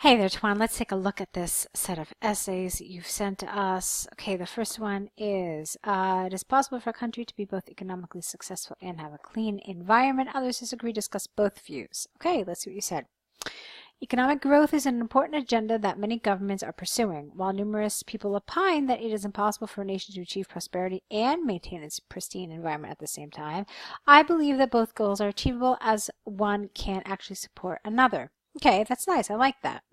Hey there, Tuan. Let's take a look at this set of essays that you've sent to us. Okay, the first one is, it is possible for a country to be both economically successful and have a clean environment. Others disagree. Discuss both views. Okay, let's see what you said. Economic growth is an important agenda that many governments are pursuing. While numerous people opine that it is impossible for a nation to achieve prosperity and maintain its pristine environment at the same time, I believe that both goals are achievable as one can actually support another. Okay, that's nice. I like that.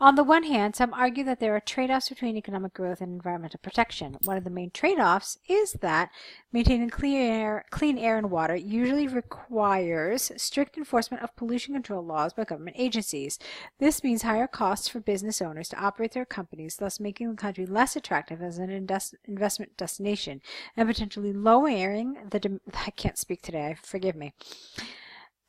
On the one hand, some argue that there are trade-offs between economic growth and environmental protection. One of the main trade-offs is that maintaining clean air and water usually requires strict enforcement of pollution control laws by government agencies. This means higher costs for business owners to operate their companies, thus making the country less attractive as an investment destination and potentially lowering the I can't speak today, forgive me.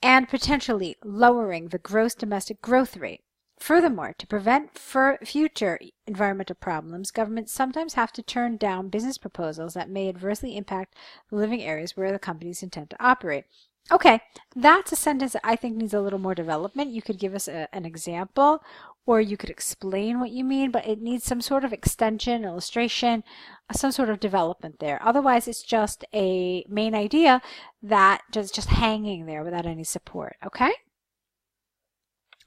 And potentially lowering the gross domestic growth rate. Furthermore, to prevent future environmental problems, governments sometimes have to turn down business proposals that may adversely impact the living areas where the companies intend to operate. Okay, that's a sentence that I think needs a little more development. You could give us an example, or you could explain what you mean, but it needs some sort of extension, illustration, some sort of development there. Otherwise, it's just a main idea that just hanging there without any support, okay?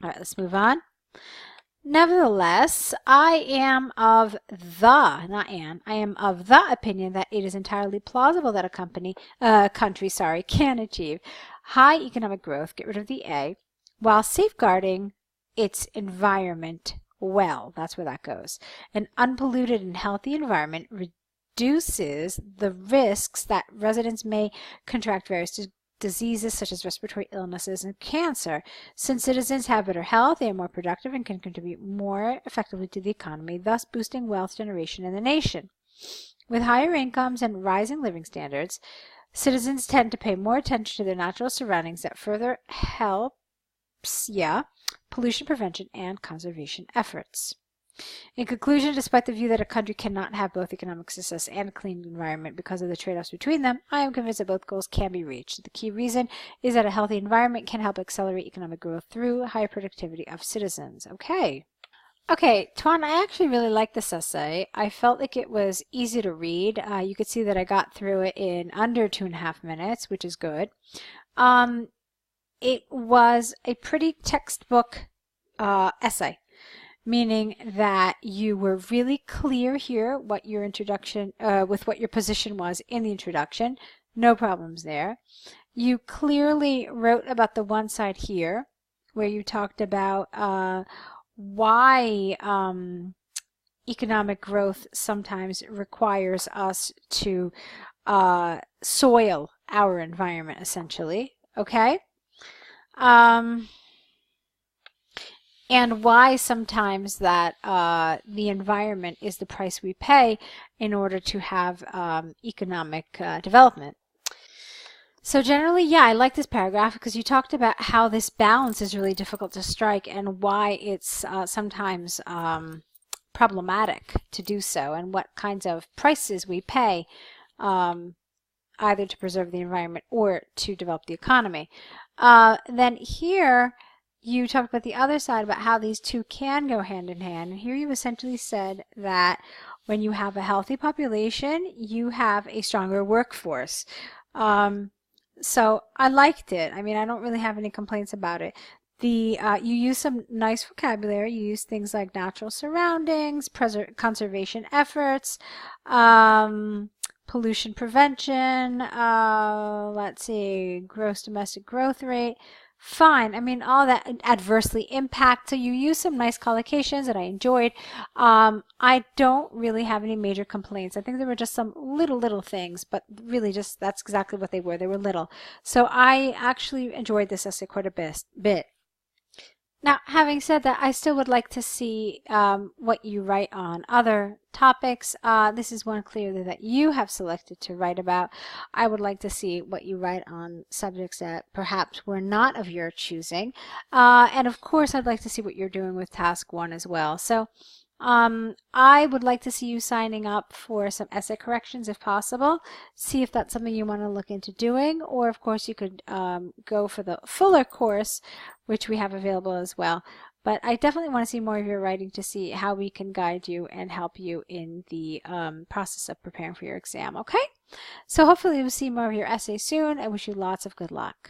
All right, let's move on. Nevertheless, I am of the opinion that it is entirely plausible that a country can achieve high economic growth, get rid of the A, while safeguarding its environment well. That's where that goes. An unpolluted and healthy environment reduces the risks that residents may contract various diseases such as respiratory illnesses and cancer. Since citizens have better health, they are more productive and can contribute more effectively to the economy, thus boosting wealth generation in the nation. With higher incomes and rising living standards, citizens tend to pay more attention to their natural surroundings. That further helps, pollution prevention and conservation efforts. In conclusion, despite the view that a country cannot have both economic success and a clean environment because of the trade-offs between them, I am convinced that both goals can be reached. The key reason is that a healthy environment can help accelerate economic growth through higher productivity of citizens. Okay, Tuan, I actually really like this essay. I felt like it was easy to read. You could see that I got through it in under 2.5 minutes, which is good. It was a pretty textbook essay. Meaning that you were really clear here what your introduction, with what your position was in the introduction. No problems there. You clearly wrote about the one side here where you talked about why economic growth sometimes requires us to soil our environment, essentially. Okay? And why sometimes that the environment is the price we pay in order to have economic development. So generally, yeah, I like this paragraph because you talked about how this balance is really difficult to strike and why it's sometimes problematic to do so, and what kinds of prices we pay either to preserve the environment or to develop the economy. Then here, you talked about the other side, about how these two can go hand in hand. And here you essentially said that when you have a healthy population, you have a stronger workforce. So I liked it. I mean, I don't really have any complaints about it. You use some nice vocabulary. You use things like natural surroundings, conservation efforts, pollution prevention, let's see, gross domestic growth rate. Fine. I mean, all that adversely impact. So you use some nice collocations that I enjoyed. I don't really have any major complaints. I think there were just some little things, but really just that's exactly what they were. They were little. So I actually enjoyed this essay quite a bit. Now, having said that, I still would like to see what you write on other topics. This is one clearly that you have selected to write about. I would like to see what you write on subjects that perhaps were not of your choosing. And of course, I'd like to see what you're doing with task 1 as well. So I would like to see you signing up for some essay corrections if possible. See if that's something you want to look into doing, or of course you could go for the fuller course, which we have available as well. But I definitely want to see more of your writing to see how we can guide you and help you in the process of preparing for your exam, okay? So hopefully we'll see more of your essays soon. I wish you lots of good luck.